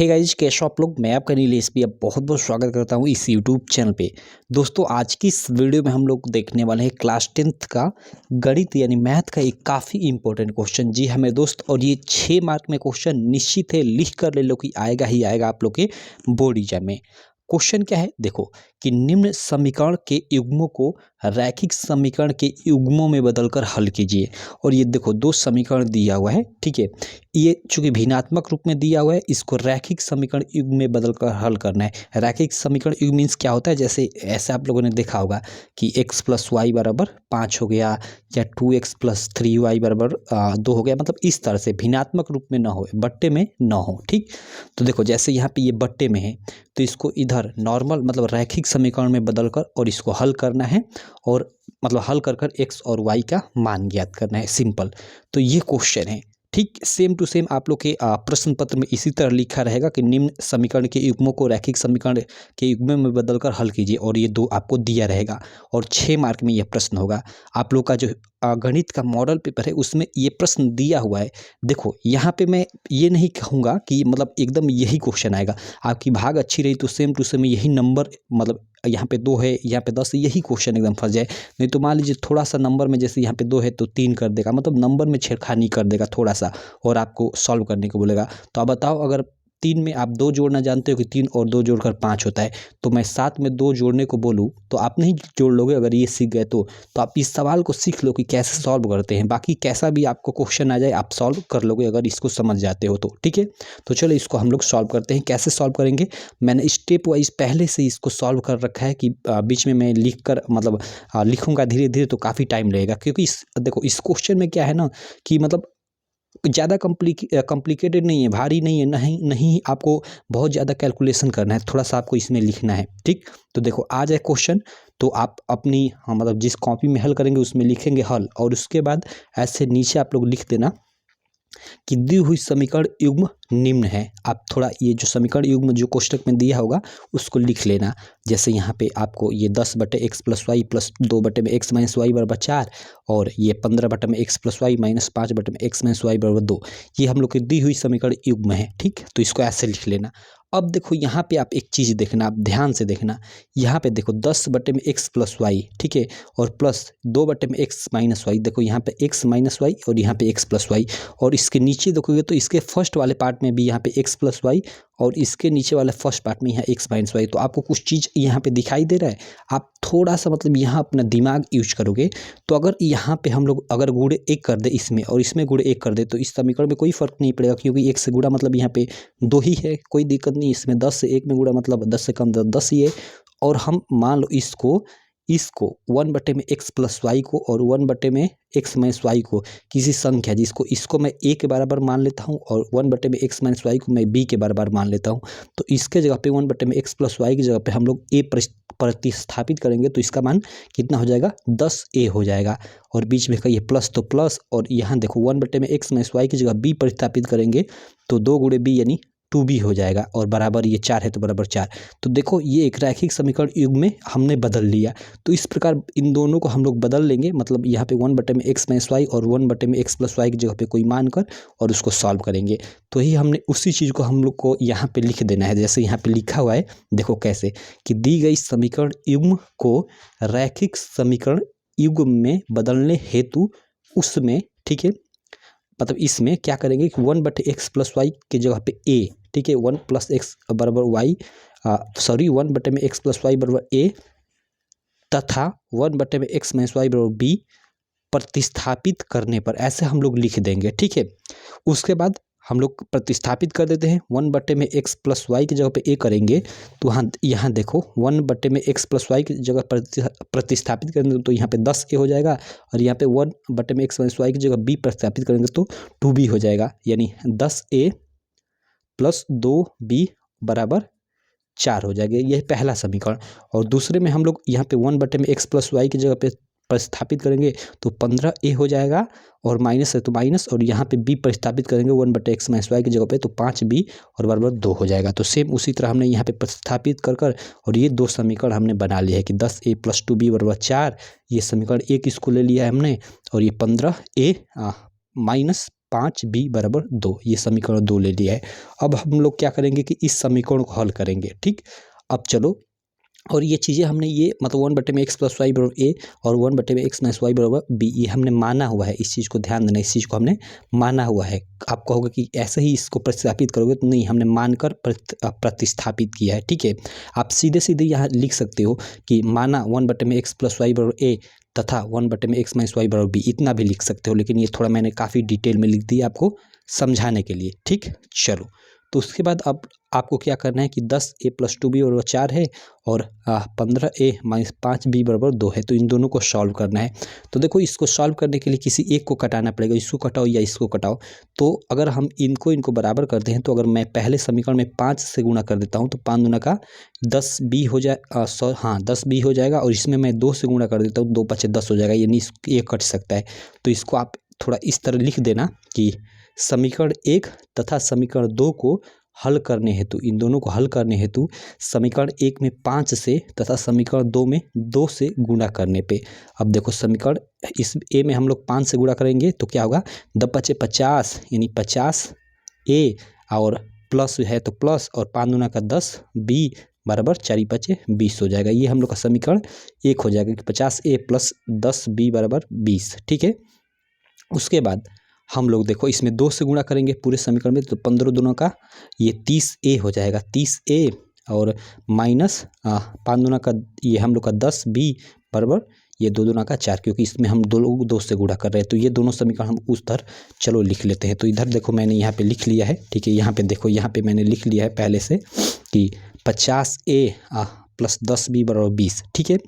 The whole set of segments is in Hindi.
हे गाइज, कैसे हो आप लोग। मैं आपका नीलेश भी अब बहुत बहुत स्वागत करता हूँ इस यूट्यूब चैनल पे। दोस्तों, आज की इस वीडियो में हम लोग देखने वाले हैं क्लास 10th का गणित यानी मैथ का एक काफ़ी इंपॉर्टेंट क्वेश्चन। जी हाँ मेरे दोस्त, और ये 6 मार्क में क्वेश्चन निश्चित है, लिख कर ले लो कि आएगा ही आएगा आप लोग के बोर्ड एग्जाम में। क्वेश्चन क्या है देखो कि निम्न समीकरण के युग्मों को रैखिक समीकरण के युग्मों में बदलकर हल कीजिए। और ये देखो दो समीकरण दिया हुआ है, ठीक है। ये चूंकि भिन्नात्मक रूप में दिया हुआ है, इसको रैखिक समीकरण युग्म में बदलकर हल करना है। रैखिक समीकरण युग्म मीन्स क्या होता है, जैसे ऐसे आप लोगों ने देखा होगा कि x + y बराबर 5 हो गया, या 2x + 3y बराबर 2 हो गया। मतलब इस तरह से भिन्नात्मक रूप में ना हो, बट्टे में ना हो, ठीक। तो देखो जैसे यहाँ पे ये बट्टे में है, तो इसको इधर नॉर्मल मतलब रैखिक समीकरण में बदलकर और इसको हल करना है, और मतलब हल कर x और y का मान ज्ञात करना है, सिंपल। तो ये क्वेश्चन है, ठीक। सेम टू सेम आप लोग के प्रश्न पत्र में इसी तरह लिखा रहेगा कि निम्न समीकरण के युग्मों को रैखिक समीकरण के युग्म में बदलकर हल कीजिए, और ये दो आपको दिया रहेगा। और 6 मार्क में यह प्रश्न होगा। आप लोग का जो गणित का मॉडल पेपर है उसमें ये प्रश्न दिया हुआ है। देखो यहाँ पे मैं ये नहीं कहूँगा कि मतलब एकदम यही क्वेश्चन आएगा। आपकी भाग अच्छी रही तो सेम टू सेम यही नंबर, मतलब यहाँ पे 2 है, यहाँ पे 10, यही क्वेश्चन एकदम फंस जाए। नहीं तो मान लीजिए थोड़ा सा नंबर में, जैसे यहाँ पे 2 है तो 3 कर देगा, मतलब नंबर में छेड़खानी कर देगा थोड़ा सा, और आपको सॉल्व करने को बोलेगा। तो आप बताओ, अगर 3 में आप 2 जोड़ना जानते हो कि 3 और 2 जोड़कर 5 होता है, तो मैं 7 में 2 जोड़ने को बोलूँ तो आप नहीं जोड़ लोगे। अगर ये सीख गए तो आप इस सवाल को सीख लो कि कैसे सॉल्व करते हैं। बाकी कैसा भी आपको क्वेश्चन आ जाए आप सॉल्व कर लोगे, अगर इसको समझ जाते हो तो, ठीक है। तो चलो इसको हम लोग सॉल्व करते हैं। कैसे सॉल्व करेंगे, मैंने स्टेप वाइज पहले से इसको सॉल्व कर रखा है कि बीच में मैं लिख कर मतलब लिखूंगा धीरे धीरे तो काफ़ी टाइम लगेगा। क्योंकि देखो इस क्वेश्चन में क्या है ना कि मतलब ज़्यादा कॉम्प्लिकेटेड नहीं है, भारी नहीं है, नहीं नहीं आपको बहुत ज़्यादा कैलकुलेशन करना है, थोड़ा सा आपको इसमें लिखना है, ठीक। तो देखो आ जाए क्वेश्चन, तो आप अपनी मतलब जिस कॉपी में हल करेंगे उसमें लिखेंगे हल, और उसके बाद ऐसे नीचे आप लोग लिख देना कि दी हुई समीकरण युग्म निम्न है। आप थोड़ा ये जो समीकरण युग्म जो कोष्टक में दिया होगा उसको लिख लेना। जैसे यहाँ पे आपको ये 10/x + y + 2/x - y बराबर 4, और ये 15/x + y - 5/x - y बराबर 2, ये हम लोग की दी हुई समीकरण युग्म है, ठीक। तो इसको ऐसे लिख लेना। अब देखो यहाँ पे आप एक चीज़ देखना, आप ध्यान से देखना। यहाँ पे देखो 10/x + y, ठीक है, और प्लस 2/x - y। देखो यहाँ पे x - y और यहाँ पे x + y, और इसके नीचे देखोगे तो इसके फर्स्ट वाले पार्ट में भी यहाँ पे x + y, और इसके नीचे वाले फर्स्ट पार्ट में यहाँ x - y। तो आपको कुछ चीज़ यहाँ पे दिखाई दे रहा है। आप थोड़ा सा मतलब यहाँ अपना दिमाग यूज करोगे तो अगर यहाँ पे हम लोग अगर गुणे 1 कर दे इसमें, और इसमें गुणे 1 कर दे, तो इस समीकरण में कोई फर्क नहीं पड़ेगा, क्योंकि 1 से गुणा मतलब यहाँ पे 2 ही है, कोई दिक्कत नहीं। इसमें 10 से 1 में गुणा मतलब 10 से कम 10 ही है। और हम मान लो इसको 1/x + y को और 1/x - y को किसी संख्या जिसको इसको मैं a के बराबर मान लेता हूँ, और 1/x - y को मैं b के बराबर मान लेता हूँ। तो इसके जगह पे 1/x + y की जगह पे हम लोग a प्रतिस्थापित करेंगे, तो इसका मान कितना हो जाएगा, 10a हो जाएगा। और बीच में का ये प्लस तो प्लस, और यहाँ देखो 1/x - y की जगह b प्रतिस्थापित करेंगे तो 2 × b यानी 2b हो जाएगा, और बराबर ये 4 है तो बराबर 4। तो देखो ये एक रैखिक समीकरण युग्म में हमने बदल लिया। तो इस प्रकार इन दोनों को हम लोग बदल लेंगे, मतलब यहाँ पे 1/x - y और 1/x + y की जगह पे कोई मान कर और उसको सॉल्व करेंगे। तो ही हमने उसी चीज़ को हम लोग को यहाँ पे लिख देना है। जैसे यहाँ पे लिखा हुआ है, देखो कैसे कि दी गई समीकरण युग्म को रैखिक समीकरण युग्म में बदलने हेतु उसमें, ठीक है, मतलब इसमें क्या करेंगे कि 1/x + y की जगह पे a, ठीक है, 1 + x बराबर y, 1/x + y बराबर a तथा 1/x - y बराबर b प्रतिस्थापित करने पर ऐसे हम लोग लिख देंगे, ठीक है। उसके बाद हम लोग प्रतिस्थापित कर देते हैं। 1/x + y की जगह पे a करेंगे, तो यहाँ देखो 1/x + y की जगह प्रतिस्थापित करेंगे तो यहाँ पे 10a हो जाएगा, और यहाँ पे 1/x - y की जगह b प्रतिस्थापित करेंगे तो 2b हो जाएगा, यानी 10a + 2b बराबर 4 हो जाएगा। यह पहला समीकरण। और दूसरे में हम लोग यहाँ पे 1/x + y की जगह पे प्रतिस्थापित करेंगे तो 15a हो जाएगा, और माइनस है तो माइनस, और यहाँ पे b प्रतिस्थापित करेंगे 1/x - y की जगह पे तो 5b और बराबर 2 हो जाएगा। तो सेम उसी तरह हमने यहाँ पे प्रतिस्थापित कर और ये दो समीकरण हमने बना लिया है कि 10a + 2b बराबर 4, ये समीकरण एक इसको ले लिया है हमने, और ये 15a - 5b बराबर 2, ये समीकरण 2 ले लिया है। अब हम लोग क्या करेंगे कि इस समीकरण को हल करेंगे। ठीक, अब चलो, और ये चीज़ें हमने ये मतलब 1/x + y बराबर a और 1/x - y बराबर b, ये हमने माना हुआ है। इस चीज़ को ध्यान देना, इस चीज़ को हमने माना हुआ है। आप कहोगे कि ऐसे ही इसको प्रतिस्थापित करोगे, तो नहीं, हमने मानकर प्रतिस्थापित किया है। ठीक है, आप सीधे सीधे यहाँ लिख सकते हो कि माना 1/x + y बराबर a तथा 1/x - y बराबर b, इतना भी लिख सकते हो, लेकिन ये थोड़ा मैंने काफ़ी डिटेल में लिख दिया आपको समझाने के लिए। ठीक, चलो, तो उसके बाद अब आपको क्या करना है कि 10a + 2b बराबर 4 है और 15a - 5b बराबर 2 है, तो इन दोनों को सॉल्व करना है। तो देखो, इसको सॉल्व करने के लिए किसी एक को कटाना पड़ेगा, इसको कटाओ या इसको कटाओ। तो अगर हम इनको बराबर करते हैं, तो अगर मैं पहले समीकरण में 5 से गुणा कर देता हूँ, तो 5 दूना का 10b हो जाए, 10b हो जाएगा, और इसमें मैं 2 से गुणा कर देता हूँ, 2 × 5 = 10 हो जाएगा, यानी ये कट सकता है। तो इसको आप थोड़ा इस तरह लिख देना कि समीकरण 1 तथा समीकरण 2 को हल करने हेतु, इन दोनों को हल करने हेतु समीकरण 1 में 5 से तथा समीकरण 2 में 2 से गुणा करने पे, अब देखो समीकरण इस ए में हम लोग 5 से गुणा करेंगे तो क्या होगा, 10 × 5 = 50, यानी 50a, और प्लस है तो प्लस, और 5 दूना का 10b बराबर 4 × 5 = 20 हो जाएगा। ये हम लोग का समीकरण 1 हो जाएगा कि 50a + 10b बराबर 20। ठीक है, उसके बाद हम लोग देखो इसमें 2 से गुणा करेंगे पूरे समीकरण में, तो 15 दूना का ये 30a हो जाएगा, 30a, और माइनस 5 दूना का ये हम लोग का 10b बराबर ये 2 दूना का 4, क्योंकि इसमें हम 2 से गुणा कर रहे हैं, तो ये दोनों समीकरण हम उस तरह चलो लिख लेते हैं। तो इधर देखो मैंने यहाँ पे लिख लिया है। ठीक है, यहाँ पे देखो, यहाँ पे मैंने लिख लिया है पहले से कि 50a + 10b बराबर 20। ठीक है,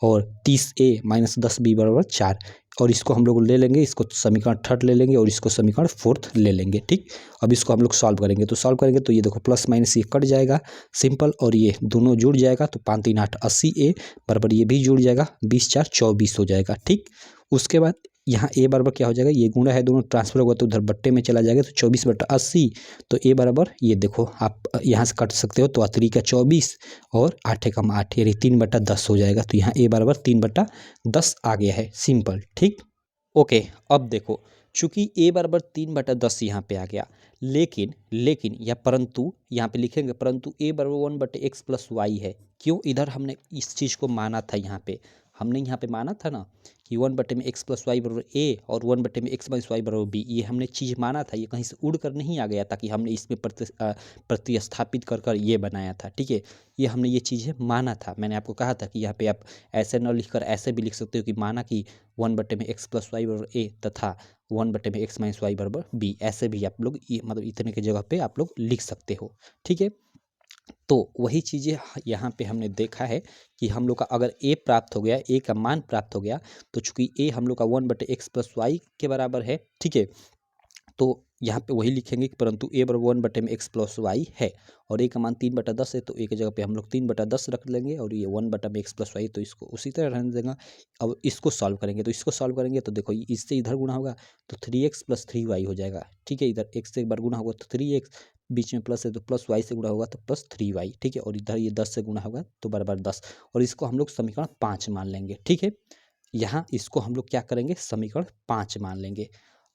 और 30a - 10b बराबर 4, और इसको हम लोग ले लेंगे, इसको समीकरण 3 ले लेंगे और इसको समीकरण 4 ले लेंगे। ठीक, अब इसको हम लोग सॉल्व करेंगे, तो सॉल्व करेंगे तो ये देखो प्लस माइनस ये कट जाएगा सिंपल, और ये दोनों जुड़ जाएगा, तो 5 × 3 = 8, 80a बराबर ये भी जुड़ जाएगा, 20 × 4 = 24 हो जाएगा। ठीक, उसके बाद यहाँ a बराबर क्या हो जाएगा, ये गुणा है, दोनों ट्रांसफर होगा तो उधर बट्टे में चला जाएगा, तो 24/80, तो a बराबर ये देखो आप यहाँ से काट सकते हो, तो 3 × 24 और 8 × 8 यानी 3/10 हो जाएगा। तो यहाँ a बराबर 3/10 आ गया है, सिंपल। ठीक, ओके, अब देखो, चूंकि a बराबर 3/10 यहाँ पे आ गया, लेकिन या परंतु यहाँ पे लिखेंगे, परंतु a बराबर 1/x + y है। क्यों, इधर हमने इस चीज़ को माना था, यहाँ पे हमने यहाँ पे माना था ना कि 1/x + y बराबर a और 1/x - y बराबर b, ये हमने चीज़ माना था, ये कहीं से उड़ कर नहीं आ गया था कि हमने इसमें प्रतिस्थापित कर ये बनाया था। ठीक है, ये हमने ये चीज़ें माना था। मैंने आपको कहा था कि यहाँ पे आप ऐसे न लिखकर ऐसे भी लिख सकते हो कि माना कि 1/x + y बराबर a तथा 1/x - y बराबर b, ऐसे भी आप लोग मतलब इतने के जगह पे आप लोग लिख सकते हो। ठीक है, तो वही चीज़ें यहाँ पे हमने देखा है कि हम लोग का अगर a प्राप्त हो गया, a का मान प्राप्त हो गया, तो चूंकि a हम लोग का 1/x + y के बराबर है। ठीक है, तो यहाँ पे वही लिखेंगे कि परंतु a बराबर 1/x + y है, और a का मान 3/10 है, तो a की जगह पे हम लोग 3/10 रख लेंगे, और ये 1/x + y, तो इसको उसी तरह रहने देंगे। अब इसको सॉल्व करेंगे, तो इसको सॉल्व करेंगे तो देखो इससे इधर गुणा होगा तो 3x + 3y हो जाएगा। ठीक है, इधर x से एक बार गुणा होगा तो 3x, बीच में प्लस है तो प्लस y से गुणा होगा तो +3y। ठीक है, और इधर ये 10 से गुणा होगा तो बराबर 10, और इसको हम लोग समीकरण 5 मान लेंगे। ठीक है, यहाँ इसको हम लोग क्या करेंगे, समीकरण 5 मान लेंगे।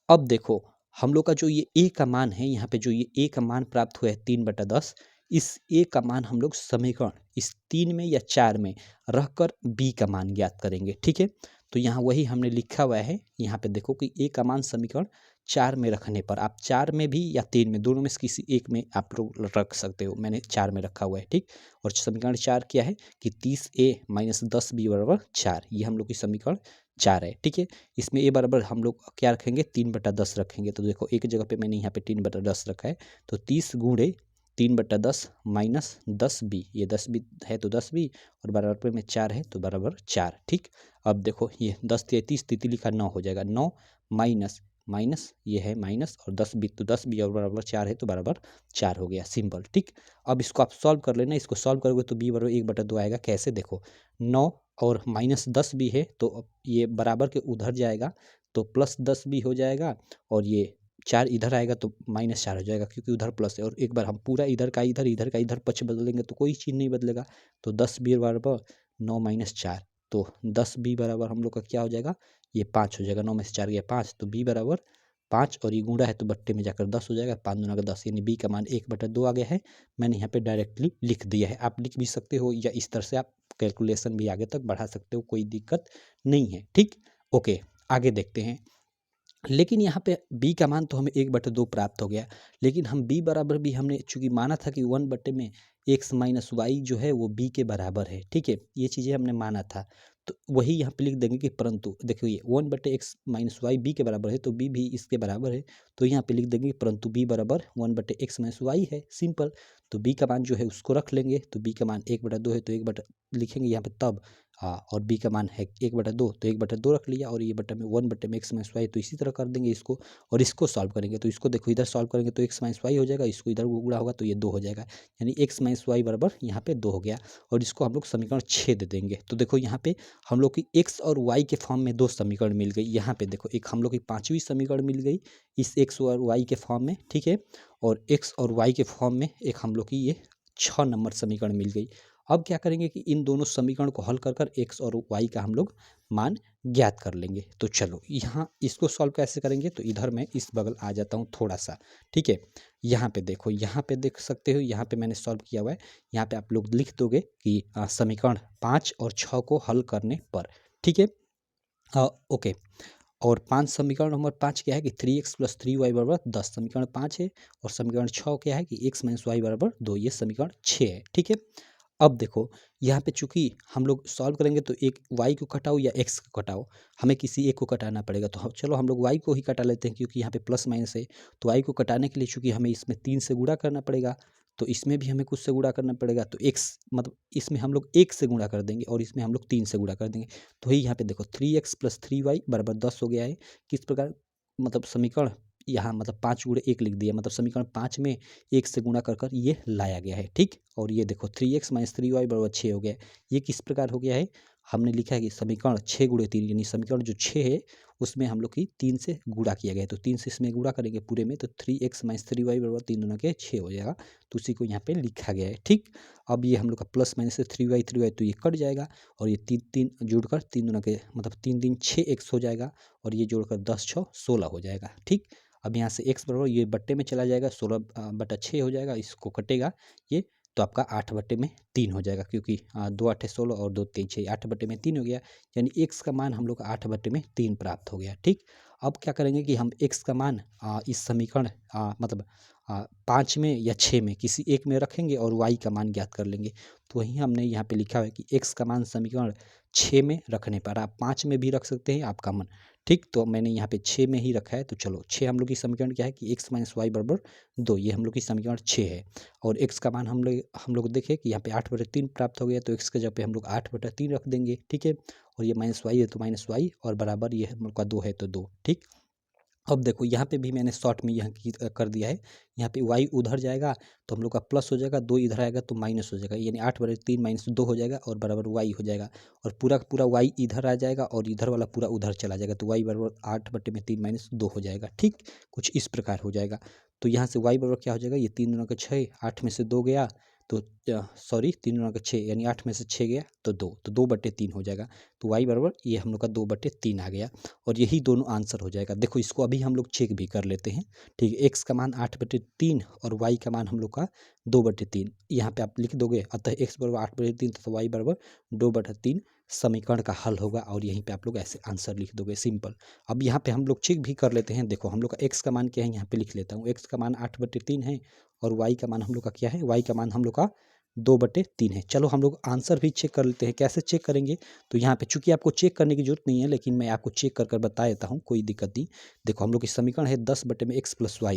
अब देखो, हम लोग का जो ये a का मान है, यहाँ पे जो ये a का मान प्राप्त हुआ है 3/10, इस a का मान हम लोग समीकरण इस 3 में या 4 में रखकर b का मान ज्ञात करेंगे। ठीक है, तो यहाँ वही हमने लिखा हुआ है, यहाँ पे देखो कि a का मान समीकरण 4 में रखने पर, आप 4 में भी या 3 में, दोनों में से किसी एक में आप लोग रख सकते हो, मैंने 4 में रखा हुआ है। ठीक, और समीकरण 4 क्या है कि 30a - 10b बराबर 4, ये हम लोग की समीकरण 4 है। ठीक है, इसमें a बराबर हम लोग क्या रखेंगे, 3/10 रखेंगे, तो देखो एक जगह पे मैंने यहाँ पे 3/10 रखा है, तो 30 × 3/10 - 10b, ये 10b है तो 10b, और बराबर में 4 है तो बराबर 4। ठीक, अब देखो ये 10 × 30 तितली का 9 हो जाएगा, 9 माइनस माइनस ये है माइनस, और 10b तो 10b, और बराबर 4 है तो बराबर 4 हो गया, सिंपल। ठीक, अब इसको आप सॉल्व कर लेना, इसको सॉल्व करोगे तो b बराबर 1/2 आएगा। कैसे, देखो 9 और -10 भी है, तो अब ये बराबर के उधर जाएगा तो +10 भी हो जाएगा, और ये 4 इधर आएगा तो -4 हो जाएगा, क्योंकि उधर प्लस है, और एक बार हम पूरा इधर का इधर पक्ष बदलेंगे तो कोई चीज़ नहीं बदलेगा, तो 10b बराबर 9 - 4, तो 10b बराबर हम लोग का क्या हो जाएगा, ये 5 हो जाएगा, 9 में से 4 गया 5, तो b बराबर 5 और ये गुणा है तो बट्टे में जाकर 10 हो जाएगा, 5 दूना का 10 यानी बी का मान 1/2 आ गया है। मैंने यहाँ पे डायरेक्टली लिख दिया है, आप लिख भी सकते हो या इस तरह से आप कैलकुलेशन भी आगे तक बढ़ा सकते हो, कोई दिक्कत नहीं है। ठीक, ओके, आगे देखते हैं। लेकिन यहाँ पे b का मान तो हमें 1/2 प्राप्त हो गया, लेकिन हम b बराबर भी हमने चूंकि माना था कि 1/में x माइनस वाई जो है वो b के बराबर है। ठीक है, ये चीज़ें हमने माना था, तो वही यहाँ पे लिख देंगे कि परंतु देखो ये 1/x माइनस वाई b के बराबर है तो b भी इसके बराबर है, तो यहाँ पे लिख देंगे परंतु b बराबर 1/x माइनस वाई है, सिंपल। तो b का मान जो है उसको रख लेंगे, तो b का मान 1/2 है तो 1 लिखेंगे यहाँ पे तब, और b का मान है 1/2 तो 1/2 रख लिया, और ये बटा में 1/में x माइनस वाई, तो इसी तरह कर देंगे इसको, और इसको सॉल्व करेंगे तो इसको देखो इधर सॉल्व करेंगे तो x माइनस वाई हो जाएगा, इसको इधर गुणा होगा तो ये 2 हो जाएगा, यानी x माइनस वाई बराबर यहाँ पे 2 हो गया। और इसको हम लोग समीकरण 6 दे देंगे। तो देखो यहाँ पे हम लोग की x और y के फॉर्म में 2 समीकरण मिल गई। यहाँ पे देखो एक हम लोग की 5वीं समीकरण मिल गई इस x और y के फॉर्म में, ठीक है, और x और y के फॉर्म में एक हम लोग की ये 6 नंबर समीकरण मिल गई। अब क्या करेंगे कि इन दोनों समीकरण को हल कर कर x और y का हम लोग मान ज्ञात कर लेंगे। तो चलो यहाँ इसको सॉल्व कैसे करेंगे, तो इधर मैं इस बगल आ जाता हूँ थोड़ा सा, ठीक है। यहाँ पे देखो, यहाँ पे देख सकते हो, यहाँ पे मैंने सॉल्व किया हुआ है। यहाँ पे आप लोग लिख दोगे कि समीकरण 5 और 6 को हल करने पर, ठीक है, ओके। और 5 समीकरण नंबर 5 क्या है कि 3x + 3y बराबर 10, समीकरण 5 है। और समीकरण 6 क्या है कि x - y बराबर 2, ये समीकरण 6 है, ठीक है। अब देखो यहाँ पे चूंकि हम लोग सॉल्व करेंगे तो एक y को घटाओ या x को घटाओ, हमें किसी एक को घटाना पड़ेगा, तो चलो हम लोग y को ही घटा लेते हैं, क्योंकि यहाँ पे प्लस माइनस है। तो y को घटाने के लिए चूंकि हमें इसमें 3 से गुणा करना पड़ेगा, तो इसमें भी हमें कुछ से गुणा करना पड़ेगा, तो x मतलब इसमें हम लोग 1 से गुणा कर देंगे और इसमें हम लोग 3 से गुणा कर देंगे। तो वही यहाँ पे देखो 3x + 3y बराबर 10 हो गया है। किस प्रकार, मतलब समीकरण यहाँ मतलब 5 × 1 लिख दिया, मतलब समीकरण 5 में 1 से गुणा कर कर ये लाया गया है, ठीक। और ये देखो 3x - 3y बराबर 6 हो गया है। ये किस प्रकार हो गया है, हमने लिखा है कि समीकरण 6 × 3, यानी समीकरण जो 6 है उसमें हम लोग की 3 से गुणा किया गया है, तो 3 से इसमें गुणा करेंगे पूरे में, तो 3x - 3y बराबर 3 दूना के 6 हो जाएगा। तो उसी को यहाँ पे लिखा गया है, ठीक। अब ये हम लोग का प्लस माइनस से 3y तो ये कट जाएगा, और ये 3 जोड़कर 3 दूना के मतलब 3 दिन 6x हो जाएगा, और ये जोड़कर 10 6 16 हो जाएगा, ठीक। अब यहाँ से x बराबर ये बट्टे में चला जाएगा, 16/6 हो जाएगा, इसको कटेगा ये, तो आपका 8/3 हो जाएगा, क्योंकि 2 8 16 और 2 3 6, 8/3 हो गया, यानी x का मान हम लोग 8/3 प्राप्त हो गया, ठीक। अब क्या करेंगे कि हम x का मान इस समीकरण मतलब 5 में या 6 में किसी एक में रखेंगे और y का मान ज्ञात कर लेंगे। तो वही हमने यहाँ पे लिखा है कि x का मान समीकरण 6 में रखने पर, आप 5 में भी रख सकते हैं, आपका मन, ठीक। तो मैंने यहाँ पे 6 में ही रखा है। तो चलो 6 हम लोग की समीकरण क्या है कि x - y बराबर 2, ये हम लोग की समीकरण 6 है। और x का मान हम लोग देखें कि यहाँ पे 8/3 प्राप्त हो गया, तो x के जगह पे हम लोग 8/3 रख देंगे, ठीक है। और ये -y है तो -y, और बराबर ये हम लोग का 2 है तो 2, ठीक। अब देखो यहाँ पे भी मैंने शॉर्ट में यहाँ कर दिया है, यहाँ पे y उधर जाएगा तो हम लोग का प्लस हो जाएगा, 2 इधर आएगा तो माइनस हो जाएगा, यानी 8/3 - 2 हो जाएगा, और बराबर y हो जाएगा। और पूरा का पूरा y इधर आ जाएगा और इधर वाला पूरा उधर चला जाएगा, तो y बराबर 8/3 - 2 हो जाएगा, ठीक। कुछ इस प्रकार हो जाएगा। तो यहाँ से y बराबर क्या हो जाएगा, ये 3 दूना का 6, 8 में से 2 गया तो सॉरी 3 दूना का 6, यानी 8 में से 6 गया तो 2, तो 2/3 हो जाएगा। तो y बराबर ये हम लोग का 2/3 आ गया, और यही दोनों आंसर हो जाएगा। देखो इसको अभी हम लोग चेक भी कर लेते हैं, ठीक है। x का मान 8/3 और y का मान हम लोग का 2/3, यहाँ पे आप लिख दोगे, अतः x बराबर 8/3 तथा y बराबर 2/3 समीकरण का हल होगा, और यहीं पे आप लोग ऐसे आंसर लिख दोगे, सिंपल। अब यहाँ पे हम लोग चेक भी कर लेते हैं। देखो हम लोग का x का मान क्या है, यहाँ पे लिख लेता हूँ, x का मान 8/3 है, और y का मान हम लोग का क्या है, y का मान हम लोग का 2/3 है। चलो हम लोग आंसर भी चेक कर लेते हैं, कैसे चेक करेंगे, तो यहाँ पे चूंकि आपको चेक करने की जरूरत नहीं है, लेकिन मैं आपको चेक कर कर बता देता हूँ, कोई दिक्कत नहीं। देखो हम लोग की समीकरण है 10/x + y,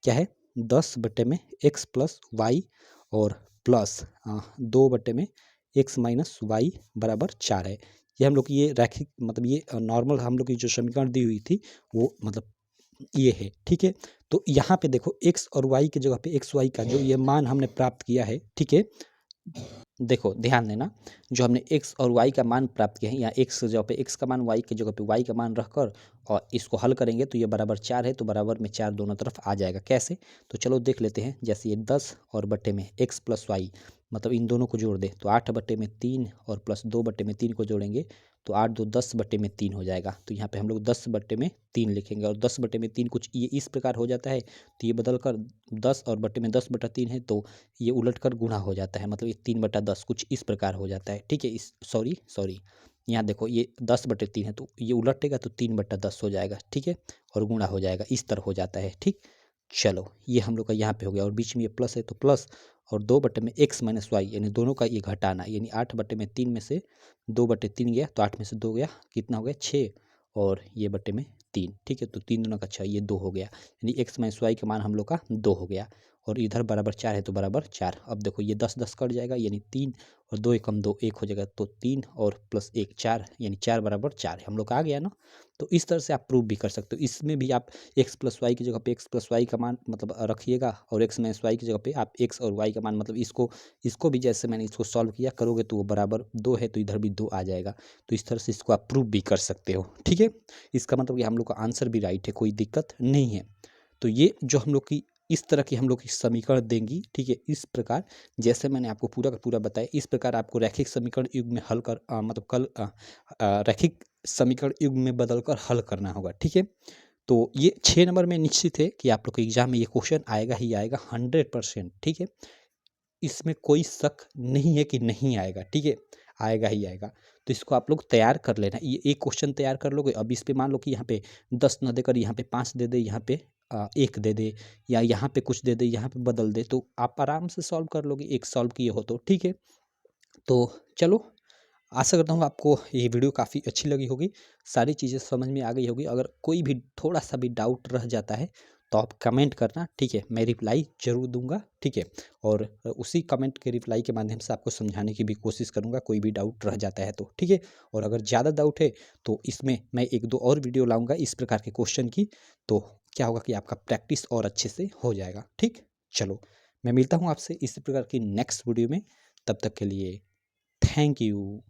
क्या है 10/x + y, और प्लस 2/x - y बराबर 4 है। ये हम लोग की ये रैखिक मतलब ये नॉर्मल हम लोग की जो समीकरण दी हुई थी वो मतलब ये है, ठीक है। तो यहाँ पे देखो x और y की जगह पे x y का जो ये मान हमने प्राप्त किया है, ठीक है। देखो ध्यान देना, जो हमने x और y का मान प्राप्त किया है, यहाँ x की जगह पे x का मान, y की जगह पे y का मान रखकर और इसको हल करेंगे तो ये बराबर 4 है, तो बराबर में 4 दोनों तरफ आ जाएगा। कैसे, तो चलो देख लेते हैं। जैसे ये 10 और बट्टे में x + y, मतलब इन दोनों को जोड़ दे तो 8/3 और प्लस 2/3 को जोड़ेंगे तो 8×2 10/3 हो जाएगा। तो यहाँ पे हम लोग 10/3 लिखेंगे, और 10/3 कुछ ये इस प्रकार हो जाता है, तो ये बदल कर 10 और बटे में 10/3 है, तो ये उलट कर गुणा हो जाता है, मतलब ये 3/10 कुछ इस प्रकार हो जाता है। ठीक है, इस सॉरी यहाँ देखो ये 10/3 है, तो ये उलटेगा तो 3/10 हो जाएगा। ठीक है, और गुणा हो जाएगा, इस तरह हो जाता है। ठीक, चलो ये हम लोग का यहाँ पे हो गया, और बीच में ये प्लस है तो प्लस, और 2/x-y यानी दोनों का ये घटाना, यानी 8/3 में से 2/3 गया तो 8 में से 2 गया, कितना हो गया 6, और ये बटे में 3। ठीक है, तो 3 दूना का 6, ये 2 हो गया, यानी x-y का मान हम लोग का 2 हो गया, और इधर बराबर 4 है तो बराबर 4। अब देखो ये 10 कट जाएगा, यानी 3 और 2 एकम 2 1 हो जाएगा, तो 3 और प्लस 1 4, यानी 4 बराबर 4 हम लोग का आ गया ना। तो इस तरह से आप प्रूव भी कर सकते हो। इसमें भी आप x+y की जगह पे x+y का मान मतलब रखिएगा, और x-y की जगह पे आप x और y का मान, मतलब इसको भी जैसे मैंने इसको सॉल्व किया करोगे तो वो बराबर 2 है, तो इधर भी 2 आ जाएगा। तो इस तरह से इसको आप प्रूव भी कर सकते हो। ठीक है, इसका मतलब कि हम लोग का आंसर भी राइट है, कोई दिक्कत नहीं है। तो ये जो हम लोग की इस तरह की हम लोग की समीकरण देंगी। ठीक है, इस प्रकार जैसे मैंने आपको पूरा का पूरा बताया, इस प्रकार आपको रैखिक समीकरण युग में हल कर मतलब कल रैखिक समीकरण युग में बदल कर हल करना होगा। ठीक है, तो ये 6 नंबर में निश्चित है कि आप लोग के एग्जाम में ये क्वेश्चन आएगा ही आएगा 100%। ठीक है, इसमें कोई शक नहीं है कि नहीं आएगा। ठीक है, आएगा ही आएगा। तो इसको आप लोग तैयार कर लेना, ये एक क्वेश्चन तैयार कर लोगे। अब इस पे मान लो कि यहाँ पे 10 न देकर यहाँ पे 5 दे दे, यहाँ पे 1 दे दे, या यहाँ पे कुछ दे दे, यहाँ पे बदल दे, तो आप आराम से सॉल्व कर लोगे, एक सॉल्व किए हो तो। ठीक है, तो चलो, आशा करता हूँ आपको ये वीडियो काफ़ी अच्छी लगी होगी, सारी चीज़ें समझ में आ गई होगी। अगर कोई भी थोड़ा सा भी डाउट रह जाता है तो आप कमेंट करना। ठीक है, मैं रिप्लाई ज़रूर दूंगा। ठीक है, और उसी कमेंट के रिप्लाई के माध्यम से आपको समझाने की भी कोशिश करूंगा, कोई भी डाउट रह जाता है तो। ठीक है, और अगर ज़्यादा डाउट है तो इसमें मैं 1-2 और वीडियो लाऊंगा इस प्रकार के क्वेश्चन की, तो क्या होगा कि आपका प्रैक्टिस और अच्छे से हो जाएगा। ठीक, चलो मैं मिलता हूँ आपसे इसी प्रकार की नेक्स्ट वीडियो में, तब तक के लिए थैंक यू।